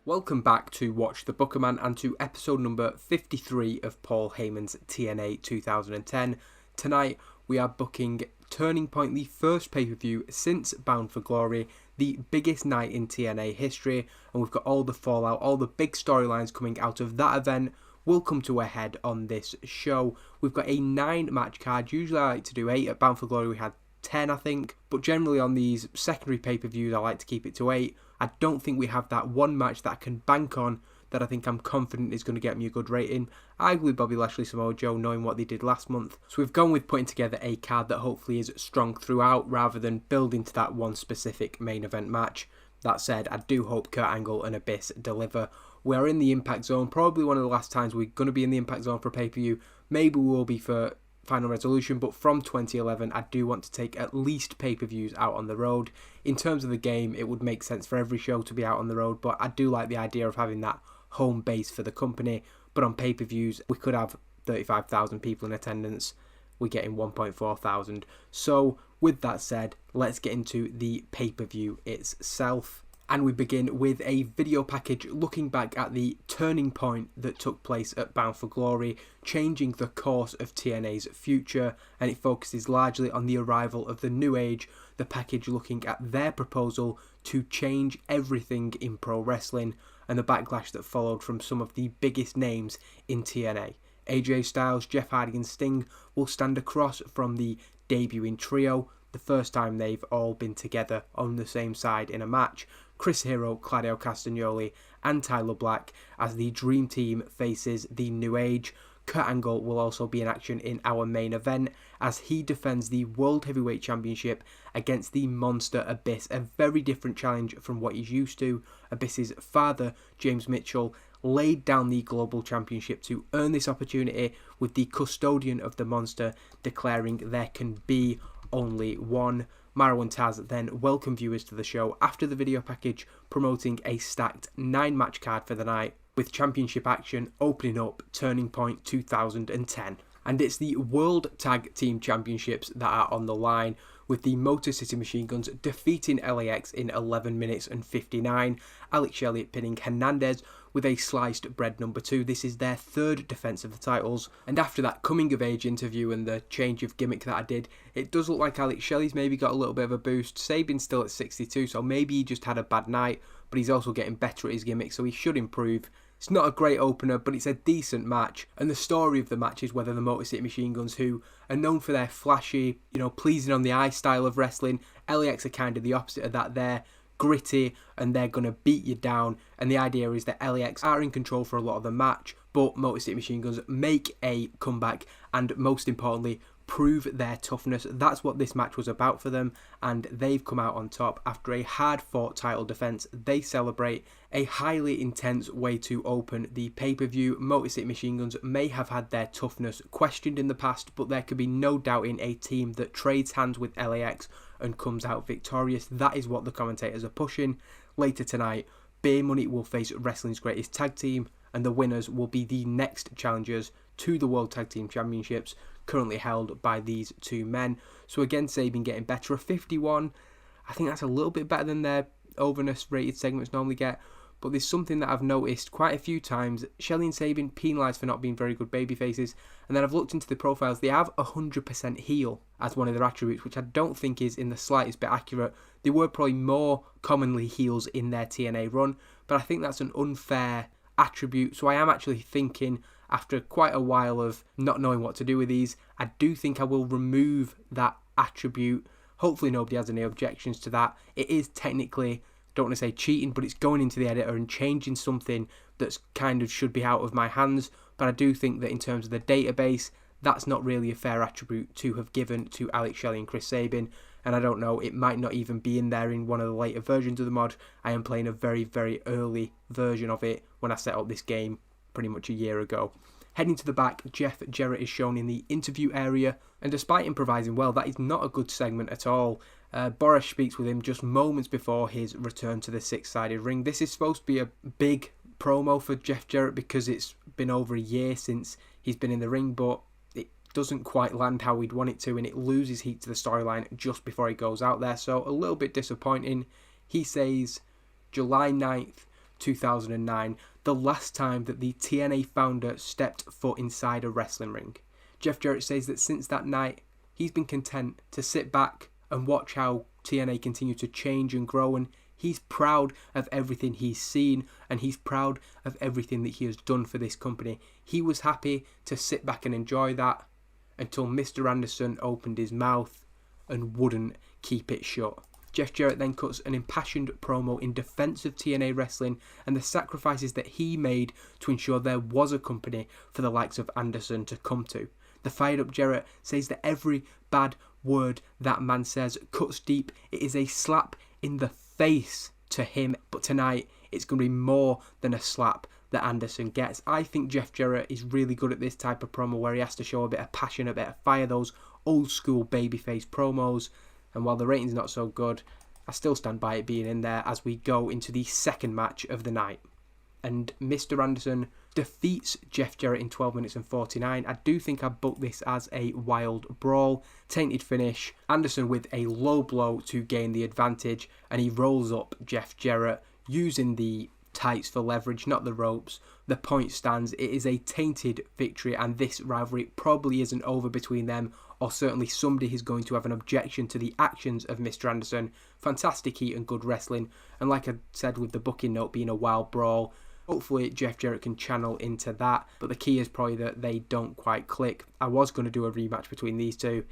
Welcome back to Watch the Bookerman and to episode number 53 of Paul Heyman's TNA 2010. Tonight we are booking Turning Point, the first pay-per-view since Bound for Glory, the biggest night in TNA history, and we've got all the fallout, all the big storylines coming out of that event will come to a head on this show. We've got a 9-match card. Usually I like to do 8. At Bound for Glory we had 10, I think, but generally on these secondary pay-per-views I like to keep it to 8. I don't think we have that one match that I can bank on that I think I'm confident is going to get me a good rating. Arguably Bobby Lashley, Samoa Joe, knowing what they did last month. So we've gone with putting together a card that hopefully is strong throughout rather than building to that one specific main event match. That said, I do hope Kurt Angle and Abyss deliver. We are in the Impact Zone, probably one of the last times we're going to be in the Impact Zone for a pay-per-view. Maybe we will be for Final Resolution, but from 2011 I do want to take at least pay-per-views out on the road. In terms of the game, it would make sense for every show to be out on the road, but I do like the idea of having that home base for the company. But on pay-per-views we could have 35,000 people in attendance. We're getting 1.4 thousand. So with that said, let's get into the pay-per-view itself. And we begin with a video package looking back at the turning point that took place at Bound for Glory, changing the course of TNA's future, and it focuses largely on the arrival of the New Age, the package looking at their proposal to change everything in pro wrestling, and the backlash that followed from some of the biggest names in TNA. AJ Styles, Jeff Hardy and Sting will stand across from the debuting trio, the first time they've all been together on the same side in a match. Chris Hero, Claudio Castagnoli and Tyler Black as the Dream Team faces the New Age. Kurt Angle will also be in action in our main event as he defends the World Heavyweight Championship against the monster Abyss, a very different challenge from what he's used to. Abyss's father, James Mitchell, laid down the Global Championship to earn this opportunity, with the custodian of the monster declaring there can be only one. Mauro and Taz then welcome viewers to the show after the video package, promoting a stacked 9-match card for the night, with championship action opening up Turning Point 2010. And it's the World Tag Team Championships that are on the line, with the Motor City Machine Guns defeating LAX in 11 minutes and 59, Alex Shelley pinning Hernandez with a sliced bread number 2. This is their third defence of the titles, and after that coming of age interview and the change of gimmick that I did, it does look like Alex Shelley's maybe got a little bit of a boost. Sabin's still at 62, so maybe he just had a bad night, but he's also getting better at his gimmick, so he should improve. It's not a great opener, but it's a decent match, and the story of the match is whether the Motor City Machine Guns, who are known for their flashy, pleasing on the eye style of wrestling, LAX are kind of the opposite of that. They're gritty and they're going to beat you down, and the idea is that LAX are in control for a lot of the match, but Motor City Machine Guns make a comeback and, most importantly, prove their toughness. That's what this match was about for them, and they've come out on top after a hard-fought title defense. They celebrate a highly intense way to open the pay-per-view. Motor City Machine Guns may have had their toughness questioned in the past, but there could be no doubting a team that trades hands with LAX and comes out victorious. That is what the commentators are pushing. Later tonight, Beer Money will face wrestling's greatest tag team, and the winners will be the next challengers to the World Tag Team Championships, currently held by these two men. So again, Sabin getting better. A 51, I think that's a little bit better than their overness rated segments normally get, but there's something that I've noticed quite a few times. Shelley and Sabin penalised for not being very good baby faces, and then I've looked into the profiles. They have 100% heel as one of their attributes, which I don't think is in the slightest bit accurate. They were probably more commonly heels in their TNA run, but I think that's an unfair attribute. So I am actually thinking, after quite a while of not knowing what to do with these, I do think I will remove that attribute. Hopefully nobody has any objections to that. It is technically, don't want to say cheating, but it's going into the editor and changing something that's kind of should be out of my hands. But I do think that in terms of the database, that's not really a fair attribute to have given to Alex Shelley and Chris Sabin. And I don't know, it might not even be in there in one of the later versions of the mod. I am playing a very, very early version of it when I set up this game pretty much a year ago. Heading to the back, Jeff Jarrett is shown in the interview area, and despite improvising well, that is not a good segment at all. Boris speaks with him just moments before his return to the six-sided ring. This is supposed to be a big promo for Jeff Jarrett because it's been over a year since he's been in the ring, but it doesn't quite land how we'd want it to, and it loses heat to the storyline just before he goes out there, so a little bit disappointing. He says July 9th, 2009, the last time that the TNA founder stepped foot inside a wrestling ring. Jeff Jarrett says that since that night, he's been content to sit back and watch how TNA continue to change and grow, and he's proud of everything he's seen, and he's proud of everything that he has done for this company. He was happy to sit back and enjoy that until Mr. Anderson opened his mouth and wouldn't keep it shut. Jeff Jarrett then cuts an impassioned promo in defense of TNA Wrestling and the sacrifices that he made to ensure there was a company for the likes of Anderson to come to. The fired up Jarrett says that every bad word that man says cuts deep. It is a slap in the face to him, but tonight it's going to be more than a slap that Anderson gets. I think Jeff Jarrett is really good at this type of promo where he has to show a bit of passion, a bit of fire, those old school babyface promos. And while the rating's not so good, I still stand by it being in there as we go into the second match of the night. And Mr. Anderson defeats Jeff Jarrett in 12 minutes and 49. I do think I booked this as a wild brawl. Tainted finish. Anderson with a low blow to gain the advantage, and he rolls up Jeff Jarrett using the tights for leverage, not the ropes. The point stands. It is a tainted victory, and this rivalry probably isn't over between them, or certainly somebody is going to have an objection to the actions of Mr. Anderson. Fantastic heat and good wrestling, and like I said with the booking note being a wild brawl, hopefully Jeff Jarrett can channel into that, but the key is probably that they don't quite click. I was going to do a rematch between these two.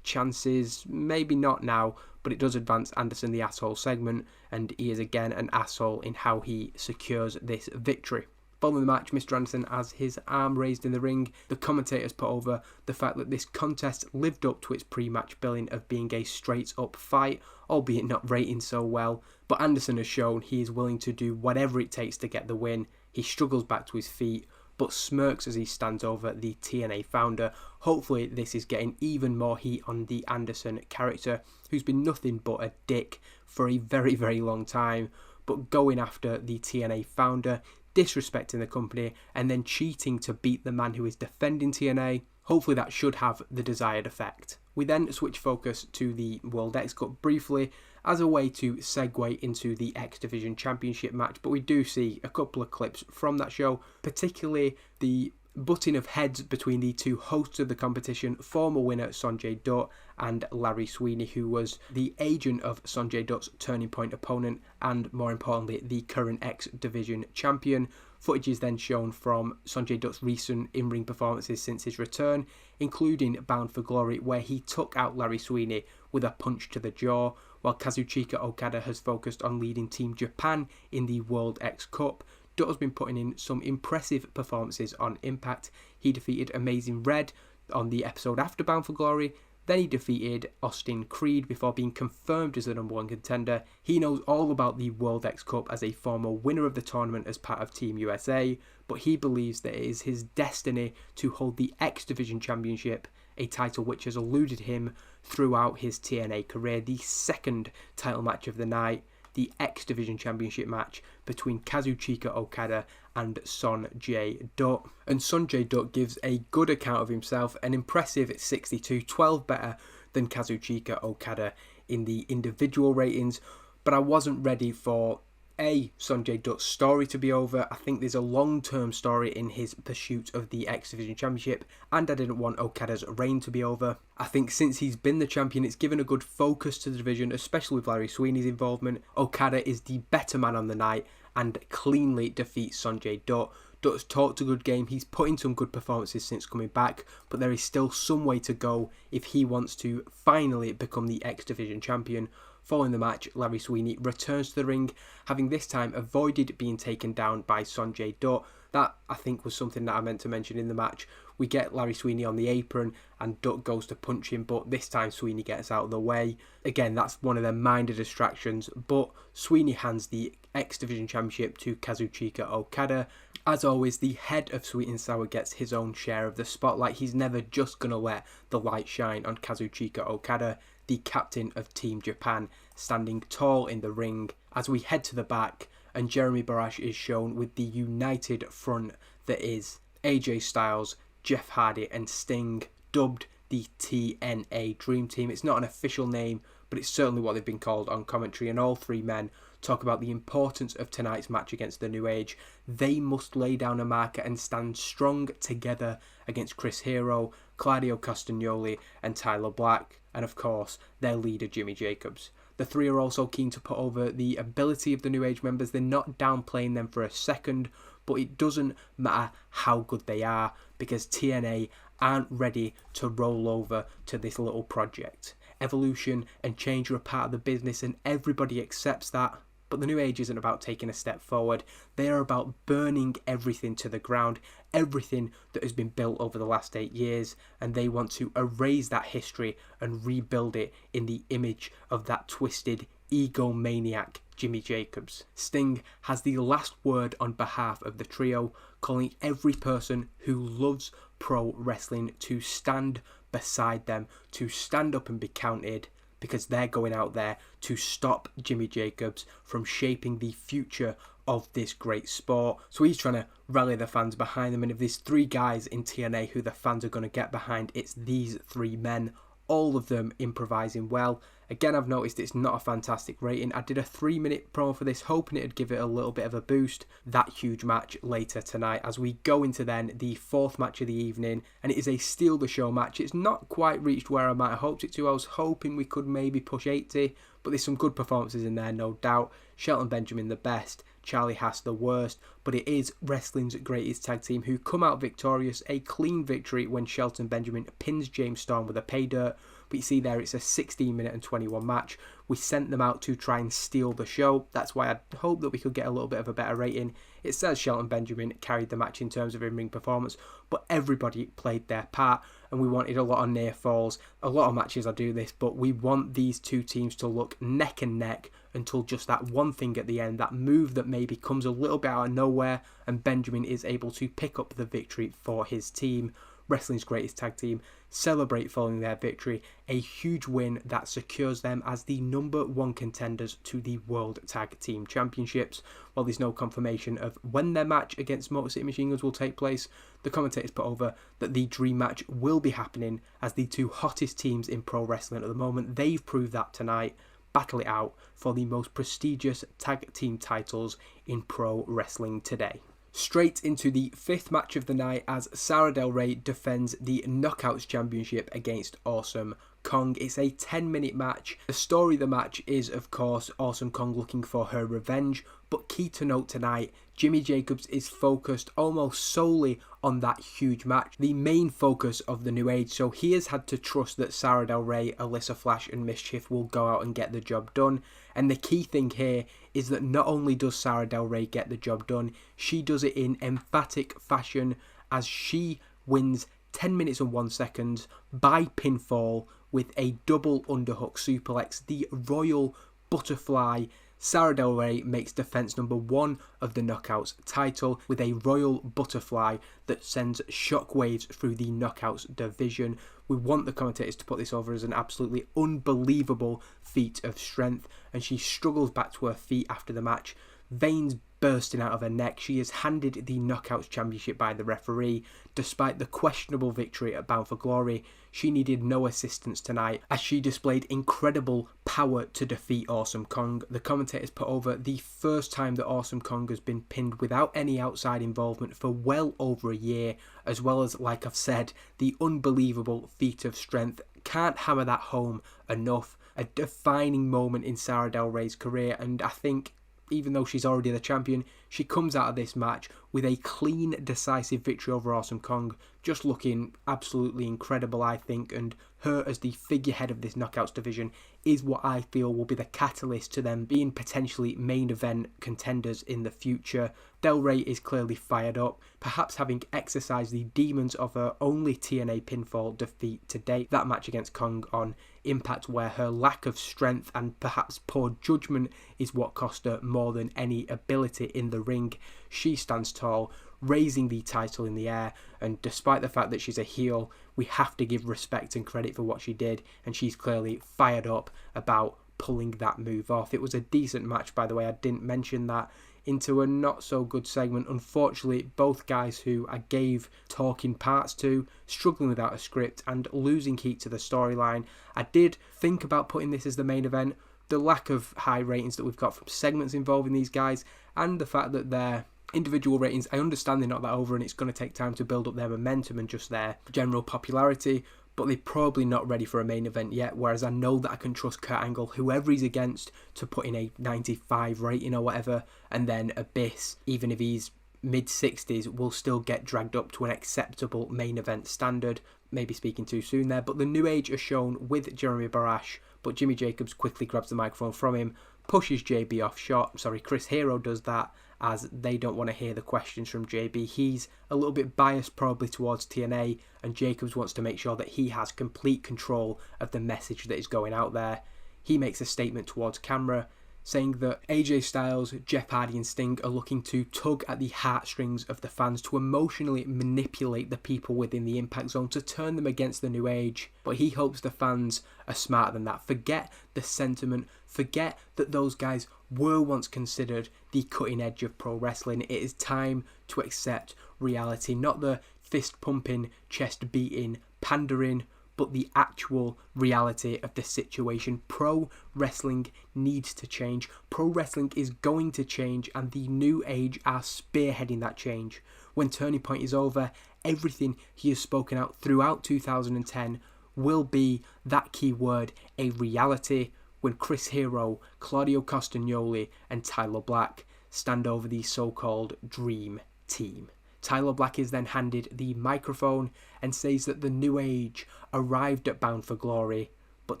Chances, maybe not now, but it does advance Anderson the asshole segment, and he is again an asshole in how he secures this victory. Following the match, Mr. Anderson has his arm raised in the ring. The commentators put over the fact that this contest lived up to its pre-match billing of being a straight-up fight, albeit not rating so well. But Anderson has shown he is willing to do whatever it takes to get the win. He struggles back to his feet, but smirks as he stands over the TNA founder. Hopefully this is getting even more heat on the Anderson character, who's been nothing but a dick for a very, very long time, but going after the TNA founder, disrespecting the company, and then cheating to beat the man who is defending TNA. Hopefully that should have the desired effect. We then switch focus to the World X Cup briefly as a way to segue into the X Division Championship match, but we do see a couple of clips from that show, particularly the butting of heads between the two hosts of the competition, former winner Sonjay Dutt and Larry Sweeney, who was the agent of Sonjay Dutt's Turning Point opponent and, more importantly, the current X Division champion. Footage is then shown from Sonjay Dutt's recent in-ring performances since his return, including Bound for Glory, where he took out Larry Sweeney with a punch to the jaw, while Kazuchika Okada has focused on leading Team Japan in the World X Cup. Dutt has been putting in some impressive performances on Impact. He defeated Amazing Red on the episode after Bound for Glory. Then he defeated Austin Creed before being confirmed as the number one contender. He knows all about the World X Cup as a former winner of the tournament as part of Team USA, but he believes that it is his destiny to hold the X Division Championship, a title which has eluded him throughout his TNA career. The second title match of the night, the X Division Championship match between Kazuchika Okada and Sonjay Dutt. And Sonjay Dutt gives a good account of himself, an impressive 62-12 better than Kazuchika Okada in the individual ratings, but I wasn't ready for Sonjay Dutt's story to be over. I think there's a long-term story in his pursuit of the X Division Championship, and I didn't want Okada's reign to be over. I think since he's been the champion, it's given a good focus to the division, especially with Larry Sweeney's involvement. Okada is the better man on the night and cleanly defeats Sonjay Dutt. Dutt's talked a good game, he's put in some good performances since coming back, but there is still some way to go if he wants to finally become the X Division champion. Following the match, Larry Sweeney returns to the ring, having this time avoided being taken down by Sonjay Dutt. That, I think, was something that I meant to mention in the match. We get Larry Sweeney on the apron and Dutt goes to punch him, but this time Sweeney gets out of the way. Again, that's one of their minor distractions, but Sweeney hands the X Division Championship to Kazuchika Okada. As always, the head of Sweet and Sour gets his own share of the spotlight. He's never just going to let the light shine on Kazuchika Okada, the captain of Team Japan, standing tall in the ring. As we head to the back, and Jeremy Borash is shown with the united front that is AJ Styles, Jeff Hardy and Sting, dubbed the TNA Dream Team. It's not an official name, but it's certainly what they've been called on commentary, and all three men talk about the importance of tonight's match against the New Age. They must lay down a marker and stand strong together against Chris Hero, Claudio Castagnoli and Tyler Black, and of course their leader Jimmy Jacobs. The three are also keen to put over the ability of the New Age members. They're not downplaying them for a second, but it doesn't matter how good they are because TNA aren't ready to roll over to this little project. Evolution and change are a part of the business and everybody accepts that, but the New Age isn't about taking a step forward. They are about burning everything to the ground, everything that has been built over the last 8 years, and they want to erase that history and rebuild it in the image of that twisted egomaniac Jimmy Jacobs. Sting has the last word on behalf of the trio, calling every person who loves pro wrestling to stand beside them, to stand up and be counted, because they're going out there to stop Jimmy Jacobs from shaping the future of this great sport. So he's trying to rally the fans behind them, and if there's 3 guys in TNA who the fans are going to get behind, it's these 3 men, all of them improvising well. Again, I've noticed it's not a fantastic rating. I did a 3-minute promo for this, hoping it'd give it a little bit of a boost. That huge match later tonight as we go into then the 4th match of the evening, and it is a steal the show match. It's not quite reached where I might have hoped it to. I was hoping we could maybe push 80, but there's some good performances in there, no doubt. Shelton Benjamin the best, Charlie Haas the worst, but it is wrestling's greatest tag team who come out victorious. A clean victory when Shelton Benjamin pins James Storm with a pay dirt. But you see there, it's a 16-minute and 21 match. We sent them out to try and steal the show. That's why I hope that we could get a little bit of a better rating. It says Shelton Benjamin carried the match in terms of in-ring performance, but everybody played their part, and we wanted a lot of near falls. A lot of matches I do this, but we want these 2 teams to look neck and neck until just that one thing at the end, that move that maybe comes a little bit out of nowhere, and Benjamin is able to pick up the victory for his team. Wrestling's greatest tag team celebrate following their victory, a huge win that secures them as the #1 contenders to the World Tag Team Championships. While there's no confirmation of when their match against Motor City Machine Guns will take place, the commentators put over that the dream match will be happening as the 2 hottest teams in pro wrestling at the moment. They've proved that tonight. Battle it out for the most prestigious tag team titles in pro wrestling today. Straight into the 5th match of the night as Sara Del Rey defends the Knockouts Championship against Awesome Kong. It's a 10-minute match. The story of the match is, of course, Awesome Kong looking for her revenge, but key to note tonight, Jimmy Jacobs is focused almost solely on that huge match, the main focus of the New Age, so he has had to trust that Sara Del Rey, Alyssa Flash and Mischief will go out and get the job done. And the key thing here is that not only does Sara Del Rey get the job done, she does it in emphatic fashion as she wins 10 minutes and 1 second by pinfall with a double underhook suplex, the Royal Butterfly. Sara Del Rey makes defense #1 of the Knockouts title with a Royal Butterfly that sends shockwaves through the Knockouts division. We want the commentators to put this over as an absolutely unbelievable feat of strength, and she struggles back to her feet after the match, veins bursting out of her neck. She is handed the Knockouts Championship by the referee. Despite the questionable victory at Bound for Glory, she needed no assistance tonight as she displayed incredible power to defeat Awesome Kong. The commentators put over the first time that Awesome Kong has been pinned without any outside involvement for well over a year, as well as, like I've said, the unbelievable feat of strength. Can't hammer that home enough. A defining moment in Sara Del Rey's career, and I think even though she's already the champion, she comes out of this match with a clean, decisive victory over Awesome Kong, just looking absolutely incredible, I think, and her as the figurehead of this Knockouts division is what I feel will be the catalyst to them being potentially main event contenders in the future. Del Rey is clearly fired up, perhaps having exercised the demons of her only TNA pinfall defeat to date, that match against Kong on Impact, where her lack of strength and perhaps poor judgment is what cost her more than any ability in the ring. She stands tall, raising the title in the air, and despite the fact that she's a heel, we have to give respect and credit for what she did, and she's clearly fired up about pulling that move off. It was a decent match, by the way, I didn't mention that. Into a not so good segment, unfortunately, both guys who I gave talking parts to, struggling without a script and losing heat to the storyline. I did think about putting this as the main event, the lack of high ratings that we've got from segments involving these guys, and the fact that their individual ratings, I understand they're not that over and it's going to take time to build up their momentum and just their general popularity, but they're probably not ready for a main event yet, whereas I know that I can trust Kurt Angle, whoever he's against, to put in a 95 rating or whatever, and then Abyss, even if he's mid-60s, will still get dragged up to an acceptable main event standard. Maybe speaking too soon there, but the New Age are shown with Jeremy Barash, but Jimmy Jacobs quickly grabs the microphone from him, pushes JB off shot. Chris Hero does that, as they don't want to hear the questions from JB. He's a little bit biased probably towards TNA, and Jacobs wants to make sure that he has complete control of the message that is going out there. He makes a statement towards camera saying that AJ Styles, Jeff Hardy and Sting are looking to tug at the heartstrings of the fans to emotionally manipulate the people within the Impact Zone to turn them against the New Age. But he hopes the fans are smarter than that. Forget the sentiment. Forget that those guys were once considered the cutting edge of pro wrestling. It is time to accept reality. Not the fist pumping, chest beating, pandering, but the actual reality of the situation. Pro wrestling needs to change. Pro wrestling is going to change, and the New Age are spearheading that change. When Turning Point is over, everything he has spoken out throughout 2010 will be that key word, a reality, when Chris Hero, Claudio Castagnoli and Tyler Black stand over the so-called Dream Team. Tyler Black is then handed the microphone and says that the New Age arrived at Bound for Glory, but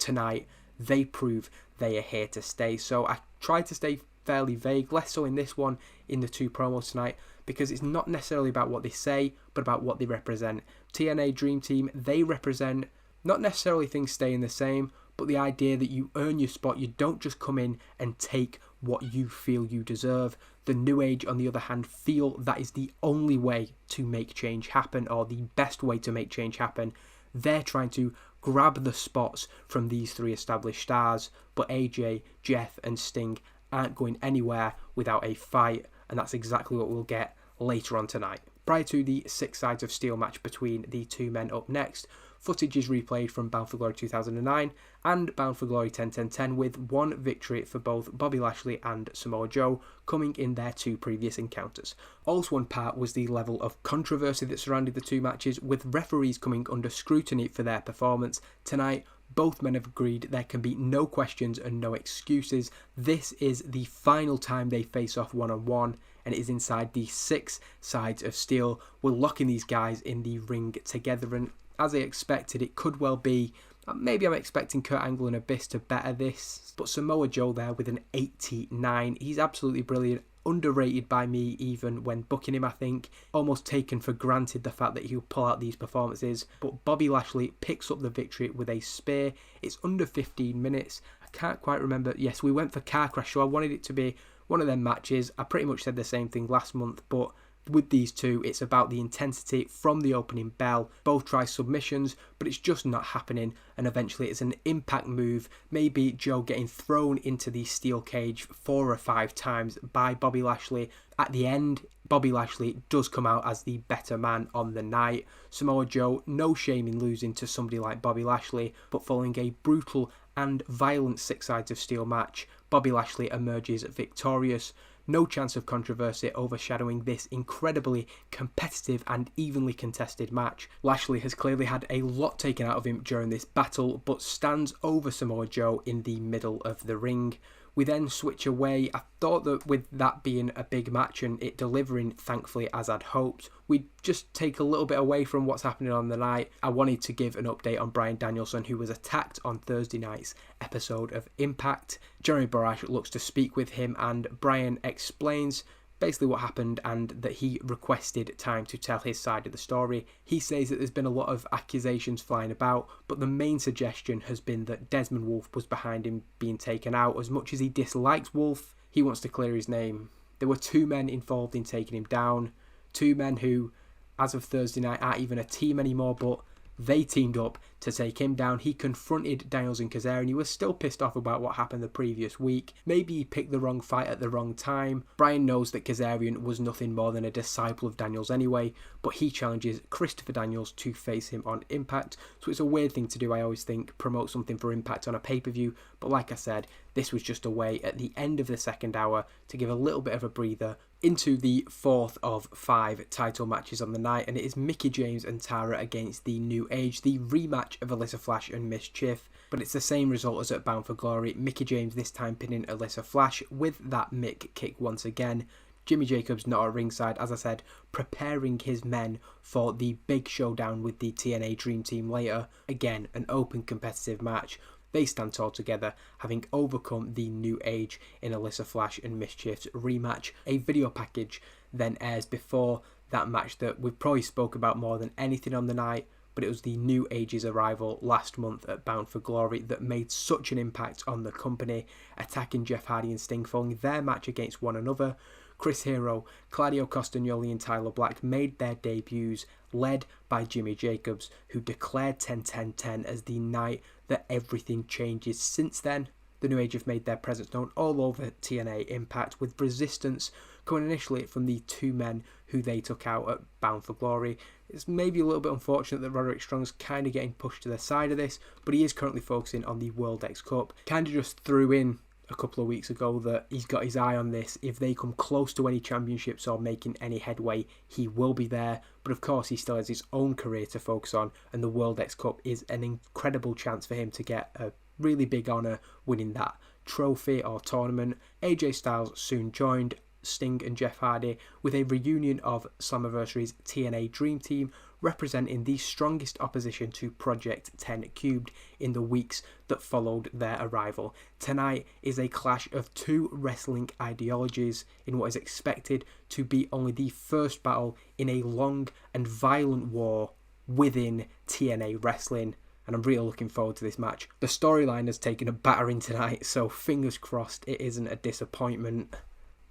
tonight they prove they are here to stay. So I tried to stay fairly vague, less so in this one, in the two promos tonight, because it's not necessarily about what they say, but about what they represent. TNA Dream Team, they represent not necessarily things staying the same, but the idea that you earn your spot. You don't just come in and take what you feel you deserve. The New Age, on the other hand, feel that is the only way to make change happen, or the best way to make change happen. They're trying to grab the spots from these three established stars, but AJ, Jeff and Sting aren't going anywhere without a fight, and that's exactly what we'll get later on tonight. Prior to the 6 sides of steel match between the two men up next, footage is replayed from Bound for Glory 2009 and Bound for Glory 10-10-10, with one victory for both Bobby Lashley and Samoa Joe coming in their two previous encounters. Also one part was the level of controversy that surrounded the two matches, with referees coming under scrutiny for their performance. Tonight, both men have agreed there can be no questions and no excuses. This is the final time they face off one-on-one, and it is inside the 6 sides of steel. We're locking these guys in the ring together, and as I expected, it could well be, maybe I'm expecting Kurt Angle and Abyss to better this, but Samoa Joe there with an 89. He's absolutely brilliant, underrated by me even when booking him, I think. Almost taken for granted the fact that he'll pull out these performances, but Bobby Lashley picks up the victory with a spear. It's under 15 minutes. I can't quite remember. Yes, we went for Car Crash, so I wanted it to be one of them matches. I pretty much said the same thing last month, but with these two, it's about the intensity from the opening bell. Both try submissions, but it's just not happening, and eventually it's an impact move, maybe Joe getting thrown into the steel cage 4 or 5 times by Bobby Lashley. At the end, Bobby Lashley does come out as the better man on the night. Samoa Joe, no shame in losing to somebody like Bobby Lashley, but following a brutal and violent 6 sides of steel match, Bobby Lashley emerges victorious. No chance of controversy overshadowing this incredibly competitive and evenly contested match. Lashley has clearly had a lot taken out of him during this battle, but stands over Samoa Joe in the middle of the ring. We then switch away. I thought that with that being a big match and it delivering, thankfully, as I'd hoped, we'd just take a little bit away from what's happening on the night. I wanted to give an update on Bryan Danielson, who was attacked on Thursday night's episode of Impact. Jeremy Barash looks to speak with him, and Bryan explains basically what happened and that he requested time to tell his side of the story. He says that there's been a lot of accusations flying about, but the main suggestion has been that Desmond Wolfe was behind him being taken out. As much as he dislikes Wolfe, he wants to clear his name. There were 2 men involved in taking him down, 2 men who, as of Thursday night, aren't even a team anymore, but They teamed up to take him down. He confronted Danielson and Kazarian. He was still pissed off about what happened the previous week. Maybe he picked the wrong fight at the wrong time. Bryan knows that Kazarian was nothing more than a disciple of Daniels anyway, but he challenges Christopher Daniels to face him on Impact. So it's a weird thing to do, I always think, promote something for Impact on a pay-per-view. But like I said, this was just a way at the end of the second hour to give a little bit of a breather into the fourth of 5 title matches on the night, and it is Mickie James and Tara against the New Age, the rematch of Alyssa Flash and Mischief. But it's the same result as at Bound for Glory. Mickie James this time pinning Alyssa Flash with that Mick kick once again. Jimmy Jacobs not at ringside, as I said, preparing his men for the big showdown with the TNA Dream Team later. Again, an open competitive match. They stand tall together, having overcome the New Age in Alyssa Flash and Mischief's rematch. A video package then airs before that match that we've probably spoke about more than anything on the night, but it was the New Age's arrival last month at Bound for Glory that made such an impact on the company, attacking Jeff Hardy and Sting following their match against one another. Chris Hero, Claudio Castagnoli and Tyler Black made their debuts, led by Jimmy Jacobs, who declared 10-10-10 as the night that everything changes. Since then, the New Age have made their presence known all over TNA Impact, with resistance coming initially from the 2 men who they took out at Bound for Glory. It's maybe a little bit unfortunate that Roderick Strong's kind of getting pushed to the side of this, but he is currently focusing on the World X Cup. Kind of just threw in a couple of weeks ago that he's got his eye on this. If they come close to any championships or making any headway, he will be there. But of course, he still has his own career to focus on, and the World X Cup is an incredible chance for him to get a really big honour winning that trophy or tournament. AJ Styles soon joined Sting and Jeff Hardy with a reunion of Slammiversary's TNA Dream Team, representing the strongest opposition to Project 10 Cubed in the weeks that followed their arrival. Tonight is a clash of 2 wrestling ideologies in what is expected to be only the first battle in a long and violent war within TNA Wrestling, and I'm really looking forward to this match. The storyline has taken a battering tonight, so fingers crossed it isn't a disappointment.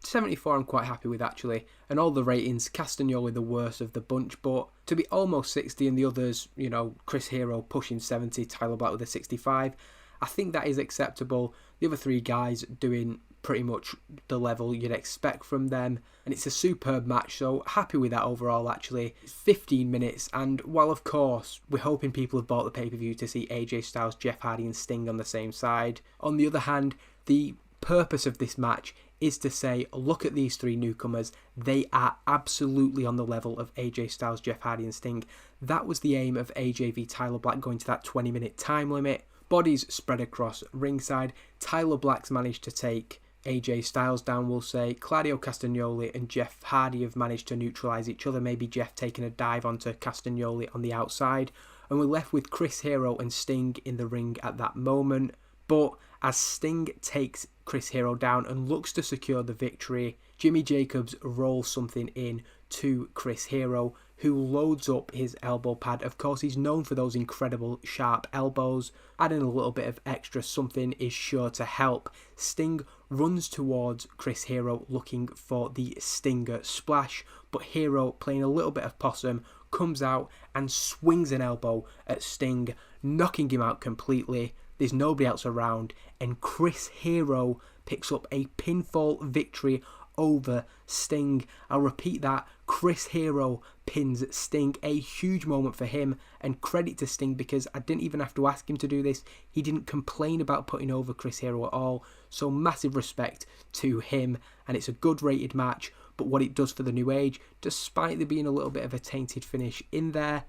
74 I'm quite happy with actually, and all the ratings, Castagnoli the worst of the bunch, but to be almost 60 and the others, you know, Chris Hero pushing 70, Tyler Black with a 65, I think that is acceptable. The other 3 guys doing pretty much the level you'd expect from them, and it's a superb match, so happy with that overall actually. It's 15 minutes, and while of course we're hoping people have bought the pay-per-view to see AJ Styles, Jeff Hardy and Sting on the same side, on the other hand, the purpose of this match is to say, look at these 3 newcomers, they are absolutely on the level of AJ Styles, Jeff Hardy and Sting. That was the aim of AJ v Tyler Black going to that 20-minute time limit. Bodies spread across ringside. Tyler Black's managed to take AJ Styles down, we'll say. Claudio Castagnoli and Jeff Hardy have managed to neutralise each other, maybe Jeff taking a dive onto Castagnoli on the outside. And we're left with Chris Hero and Sting in the ring at that moment. But as Sting takes Chris Hero down and looks to secure the victory, Jimmy Jacobs rolls something in to Chris Hero, who loads up his elbow pad. Of course, he's known for those incredible sharp elbows. Adding a little bit of extra something is sure to help. Sting runs towards Chris Hero looking for the Stinger splash, but Hero, playing a little bit of possum, comes out and swings an elbow at Sting, knocking him out completely. There's nobody else around, and Chris Hero picks up a pinfall victory over Sting. I'll repeat that, Chris Hero pins Sting. A huge moment for him, and credit to Sting because I didn't even have to ask him to do this. He didn't complain about putting over Chris Hero at all, so massive respect to him, and it's a good rated match. But what it does for the New Age, despite there being a little bit of a tainted finish in there,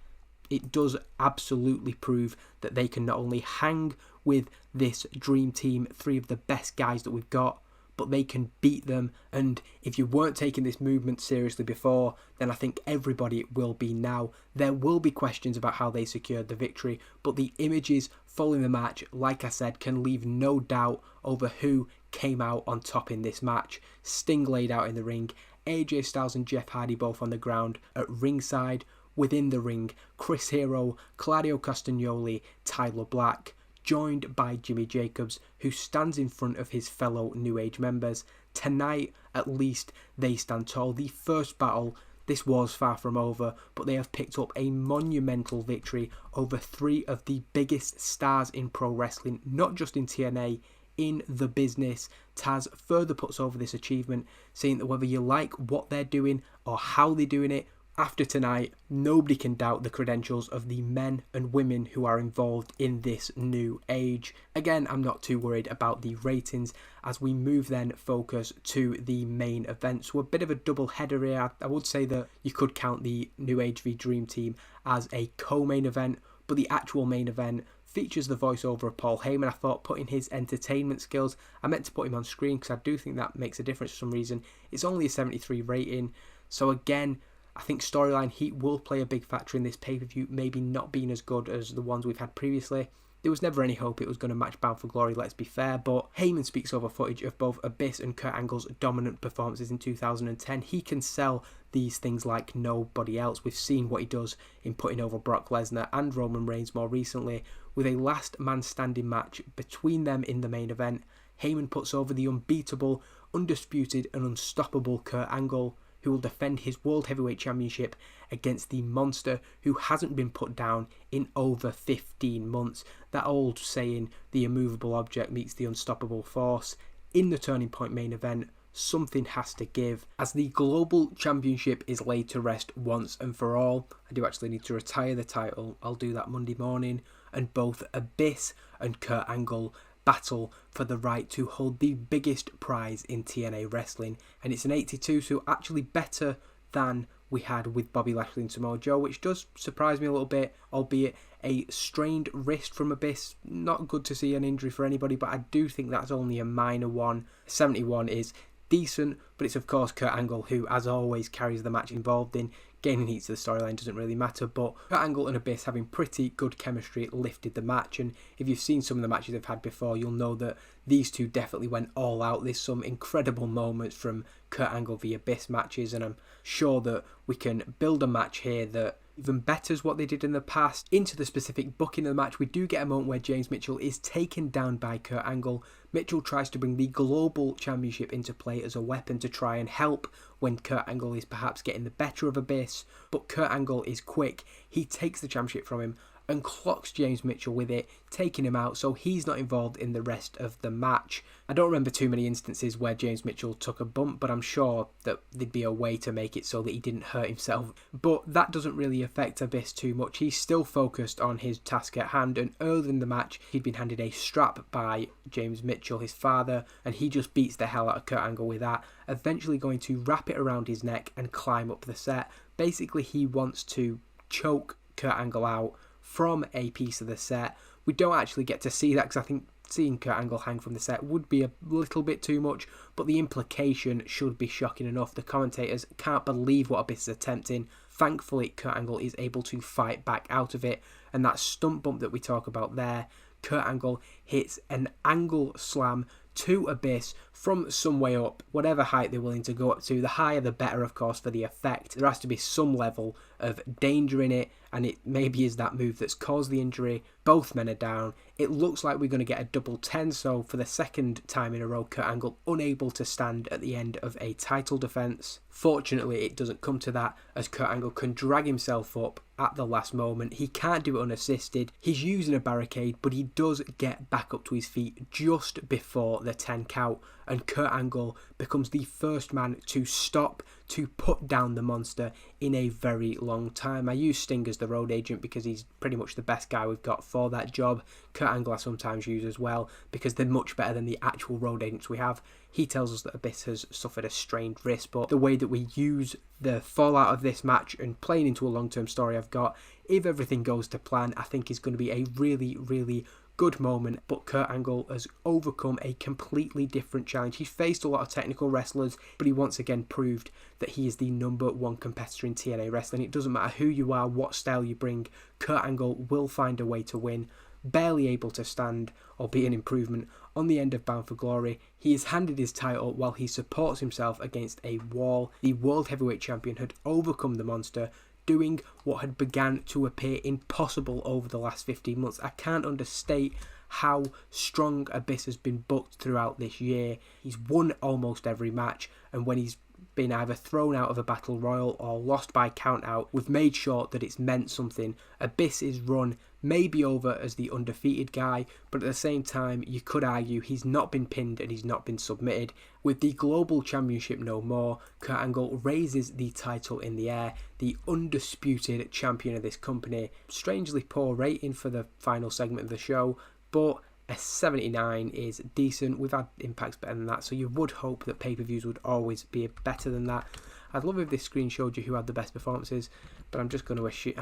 it does absolutely prove that they can not only hang with this dream team, 3 of the best guys that we've got, but they can beat them. And if you weren't taking this movement seriously before, then I think everybody will be now. There will be questions about how they secured the victory, but the images following the match, like I said, can leave no doubt over who came out on top in this match. Sting laid out in the ring, AJ Styles and Jeff Hardy both on the ground at ringside. Within the ring, Chris Hero, Claudio Castagnoli, Tyler Black, joined by Jimmy Jacobs, who stands in front of his fellow New Age members. Tonight, at least, they stand tall. The first battle this was far from over, but they have picked up a monumental victory over three of the biggest stars in pro wrestling, not just in TNA, in the business. Taz further puts over this achievement, saying that whether you like what they're doing or how they're doing it, after tonight, nobody can doubt the credentials of the men and women who are involved in this new age. Again, I'm not too worried about the ratings as we move then focus to the main event. So a bit of a double header here. I would say that you could count the New Age v Dream Team as a co-main event, but the actual main event features the voiceover of Paul Heyman. I thought putting his entertainment skills, I meant to put him on screen because I do think that makes a difference for some reason. It's only a 73 rating. So again, I think storyline heat will play a big factor in this pay-per-view, maybe not being as good as the ones we've had previously. There was never any hope it was going to match Bound for Glory, let's be fair, but Heyman speaks over footage of both Abyss and Kurt Angle's dominant performances in 2010. He can sell these things like nobody else. We've seen what he does in putting over Brock Lesnar and Roman Reigns more recently, with a last man standing match between them in the main event. Heyman puts over the unbeatable, undisputed and unstoppable Kurt Angle, who will defend his World Heavyweight Championship against the monster who hasn't been put down in over 15 months. That old saying, the immovable object meets the unstoppable force. In the Turning Point main event, something has to give, as the Global Championship is laid to rest once and for all. I do actually need to retire the title. I'll do that Monday morning. And both Abyss and Kurt Angle battle for the right to hold the biggest prize in TNA Wrestling, and it's an 82, so actually better than we had with Bobby Lashley and Samoa Joe, which does surprise me a little bit, albeit a strained wrist from Abyss. Not good to see an injury for anybody, but I do think that's only a minor one. 71 is decent, but it's of course Kurt Angle who, as always, carries the match involved in. Gaining heat to the storyline doesn't really matter, but Kurt Angle and Abyss having pretty good chemistry lifted the match, and if you've seen some of the matches they've had before, you'll know that these two definitely went all out. There's some incredible moments from Kurt Angle v Abyss matches, and I'm sure that we can build a match here that even betters what they did in the past. Into the specific booking of the match, we do get a moment where James Mitchell is taken down by Kurt Angle. Mitchell tries to bring the Global Championship into play as a weapon to try and help when Kurt Angle is perhaps getting the better of Abyss, but Kurt Angle is quick. He takes the championship from him and clocks James Mitchell with it, taking him out, so he's not involved in the rest of the match. I don't remember too many instances where James Mitchell took a bump, but I'm sure that there'd be a way to make it so that he didn't hurt himself. But that doesn't really affect Abyss too much. He's still focused on his task at hand, and earlier in the match, he'd been handed a strap by James Mitchell, his father, and he just beats the hell out of Kurt Angle with that, eventually going to wrap it around his neck and climb up the set. Basically, he wants to choke Kurt Angle out from a piece of the set. We don't actually get to see that because I think seeing Kurt Angle hang from the set would be a little bit too much, but the implication should be shocking enough. The commentators can't believe what Abyss is attempting. Thankfully, Kurt Angle is able to fight back out of it, and that stump bump that we talk about there, Kurt Angle hits an angle slam to Abyss from some way up, whatever height they're willing to go up to. The higher the better, of course, for the effect. There has to be some level of danger in it, and it maybe is that move that's caused the injury. Both men are down. It looks like we're going to get a double 10, so for the second time in a row, Kurt Angle unable to stand at the end of a title defense. Fortunately, it doesn't come to that, as Kurt Angle can drag himself up at the last moment. He can't do it unassisted. He's using a barricade, but he does get back up to his feet just before the 10 count, and Kurt Angle becomes the first man to stop, to put down the monster in a very long time. I use Sting as the road agent because he's pretty much the best guy we've got for that job. Kurt Angle I sometimes use as well because they're much better than the actual road agents we have. He tells us that Abyss has suffered a strained wrist, but the way that we use the fallout of this match and playing into a long-term story I've got, if everything goes to plan, I think is going to be a really, really good moment. But Kurt Angle has overcome a completely different challenge. He's faced a lot of technical wrestlers, but he once again proved that he is the #1 competitor in TNA Wrestling. It doesn't matter who you are, what style you bring, Kurt Angle will find a way to win. Barely able to stand or be an improvement on the end of Bound for Glory. He is handed his title while he supports himself against a wall. The World Heavyweight Champion had overcome the monster, doing what had begun to appear impossible over the last 15 months. I can't understate how strong Abyss has been booked throughout this year. He's won almost every match, and when he's been either thrown out of a battle royal or lost by count out, we've made sure that it's meant something. Abyss's run may be over as the undefeated guy, but at the same time you could argue he's not been pinned and he's not been submitted. With the global championship no more, Kurt Angle raises the title in the air, the undisputed champion of this company. Strangely poor rating for the final segment of the show, but a 79 is decent. We've had Impacts better than that, so you would hope that pay-per-views would always be better than that. I'd love if this screen showed you who had the best performances, but I'm just going to assume,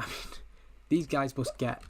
these guys must get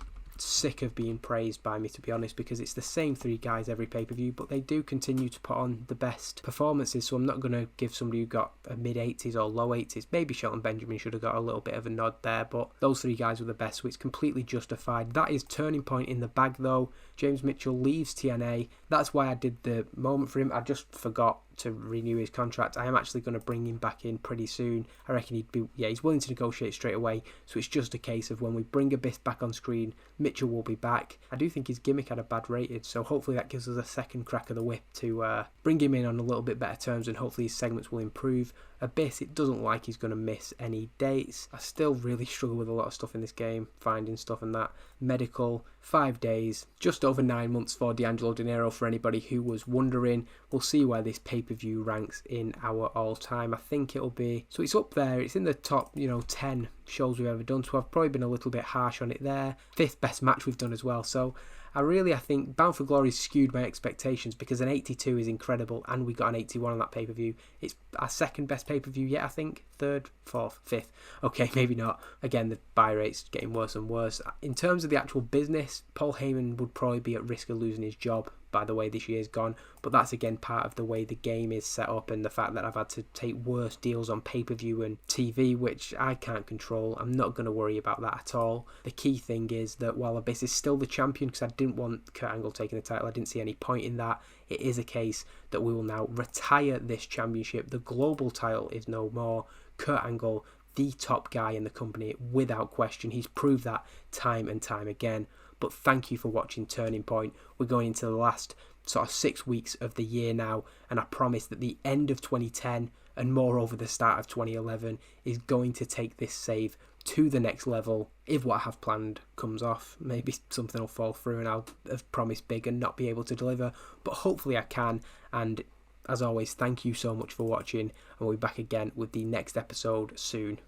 sick of being praised by me, to be honest, because it's the same three guys every pay-per-view, but they do continue to put on the best performances, so I'm not going to give somebody who got a mid-80s or low 80s. Maybe Shelton Benjamin should have got a little bit of a nod there, but those three guys were the best, so it's completely justified. That is turning point in the bag, though. James Mitchell leaves TNA. That's why I did the moment for him. I just forgot to renew his contract. I am actually going to bring him back in pretty soon. I reckon he's willing to negotiate straight away, so it's just a case of when we bring Abyss back on screen, Mitchell will be back. I do think his gimmick had a bad rating, so hopefully that gives us a second crack of the whip to bring him in on a little bit better terms, and hopefully his segments will improve. Abyss, it doesn't like he's going to miss any dates. I still really struggle with a lot of stuff in this game, finding stuff and that. Medical, 5 days, just over 9 months for D'Angelo Dinero, for anybody who was wondering. We'll see where this pay-per-view ranks in our all-time. I think it'll be, so it's up there, it's in the top 10 shows we've ever done, so I've probably been a little bit harsh on it there. 5th best match we've done as well, so I think Bound for Glory skewed my expectations, because an 82 is incredible and we got an 81 on that pay-per-view. It's our second best pay-per-view yet, I think. 3rd, 4th, 5th. Okay, maybe not. Again, the buy rate's getting worse and worse. In terms of the actual business, Paul Heyman would probably be at risk of losing his job by the way this year's gone, but that's again part of the way the game is set up and the fact that I've had to take worse deals on pay-per-view and TV, which I can't control. I'm not going to worry about that at all. The key thing is that while Abyss is still the champion, because I didn't want Kurt Angle taking the title, I didn't see any point in that, it is a case that we will now retire this championship. The global title is no more. Kurt Angle, the top guy in the company, without question. He's proved that time and time again. But thank you for watching Turning Point. We're going into the last sort of 6 weeks of the year now, and I promise that the end of 2010 and moreover the start of 2011 is going to take this save to the next level. If what I have planned comes off, maybe something will fall through and I'll have promised big and not be able to deliver, but hopefully I can. And as always, thank you so much for watching, and we'll be back again with the next episode soon.